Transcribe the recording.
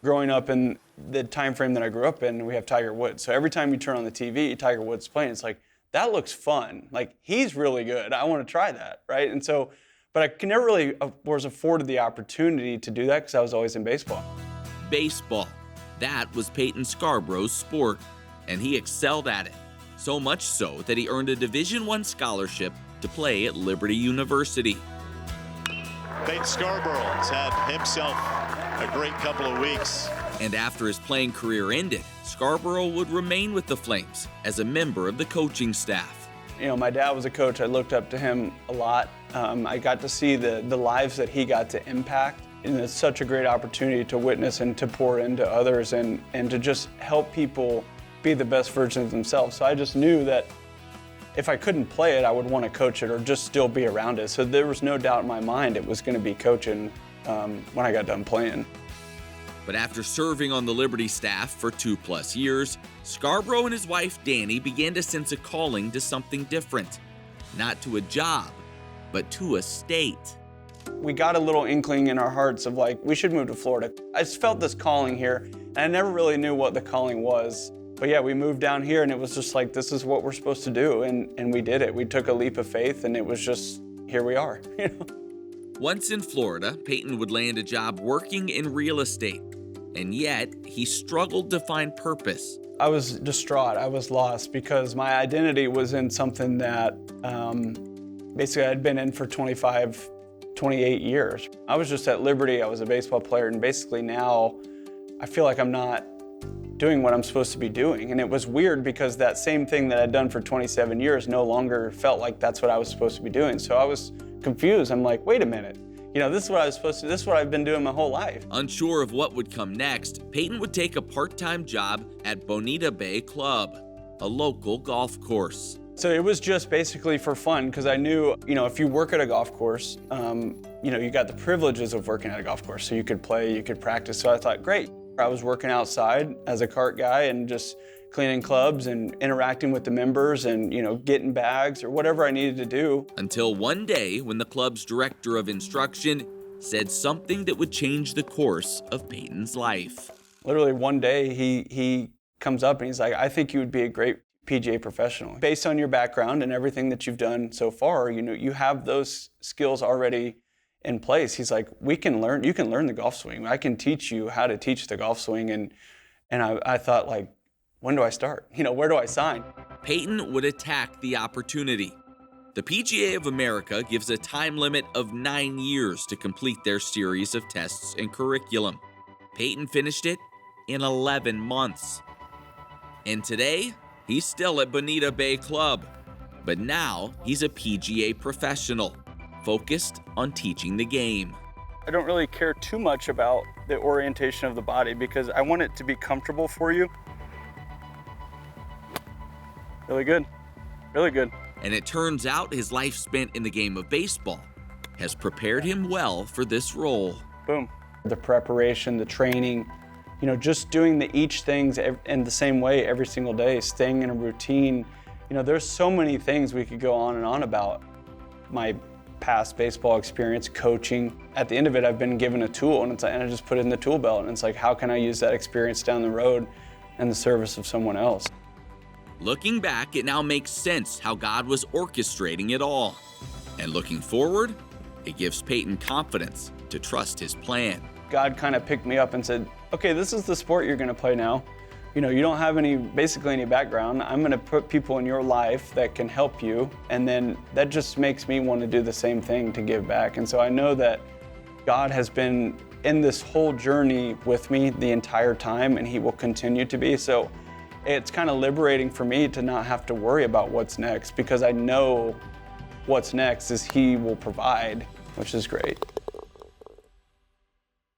Growing up in the time frame that I grew up in, we have Tiger Woods. So every time you turn on the TV, Tiger Woods playing, it's like, that looks fun. Like, he's really good. I want to try that, right? And so, but I never really was afforded the opportunity to do that because I was always in baseball. Baseball. That was Payton Scarbrough's sport, and he excelled at it. So much so that he earned a Division I scholarship to play at Liberty University. Payton Scarbrough has had himself a great couple of weeks. And after his playing career ended, Scarbrough would remain with the Flames as a member of the coaching staff. You know, my dad was a coach. I looked up to him a lot. I got to see the lives that he got to impact. And it's such a great opportunity to witness and to pour into others and to just help people be the best version of themselves. So I just knew that if I couldn't play it, I would want to coach it or just still be around it. So there was no doubt in my mind it was going to be coaching when I got done playing. But after serving on the Liberty staff for 2+ years, Scarbrough and his wife Danny began to sense a calling to something different. Not to a job, but to a state. We got a little inkling in our hearts of like, we should move to Florida. I just felt this calling here, and I never really knew what the calling was. But yeah, we moved down here and it was just like, this is what we're supposed to do, and we did it. We took a leap of faith and it was just, here we are. You know? Once in Florida, Payton would land a job working in real estate, and yet he struggled to find purpose. I was distraught, I was lost because my identity was in something that basically I'd been in for 28 years. I was just at Liberty, I was a baseball player, and basically now I feel like I'm not doing what I'm supposed to be doing. And it was weird because that same thing that I'd done for 27 years no longer felt like that's what I was supposed to be doing. So I was confused. I'm like, wait a minute. You know, this is what I was supposed to, this is what I've been doing my whole life. Unsure of what would come next, Payton would take a part-time job at Bonita Bay Club, a local golf course. So it was just basically for fun because I knew, you know, if you work at a golf course, you know, you got the privileges of working at a golf course. So you could play, you could practice. So I thought, great. I was working outside as a cart guy and just cleaning clubs and interacting with the members and, you know, getting bags or whatever I needed to do. Until one day when the club's director of instruction said something that would change the course of Payton's life. Literally one day he comes up and he's like, I think you would be a great PGA professional. Based on your background and everything that you've done so far, you know, you have those skills already in place. He's like, you can learn the golf swing. I can teach you how to teach the golf swing. And I thought, like, when do I start? You know, where do I sign? Payton would attack the opportunity. The PGA of America gives a time limit of 9 years to complete their series of tests and curriculum. Payton finished it in 11 months. And today, he's still at Bonita Bay Club, but now he's a PGA professional, focused on teaching the game. I don't really care too much about the orientation of the body because I want it to be comfortable for you. Really good, really good. And it turns out his life spent in the game of baseball has prepared him well for this role. Boom. The preparation, the training, you know, just doing each things in the same way every single day, staying in a routine. You know, there's so many things we could go on and on about. My past baseball experience, coaching. At the end of it, I've been given a tool and I just put it in the tool belt. And it's like, how can I use that experience down the road in the service of someone else? Looking back, it now makes sense how God was orchestrating it all. And looking forward, it gives Payton confidence to trust his plan. God kind of picked me up and said, okay, this is the sport you're going to play now. You know, you don't have basically any background. I'm going to put people in your life that can help you. And then that just makes me want to do the same thing to give back. And so I know that God has been in this whole journey with me the entire time, and he will continue to be. So it's kind of liberating for me to not have to worry about what's next because I know what's next is he will provide, which is great.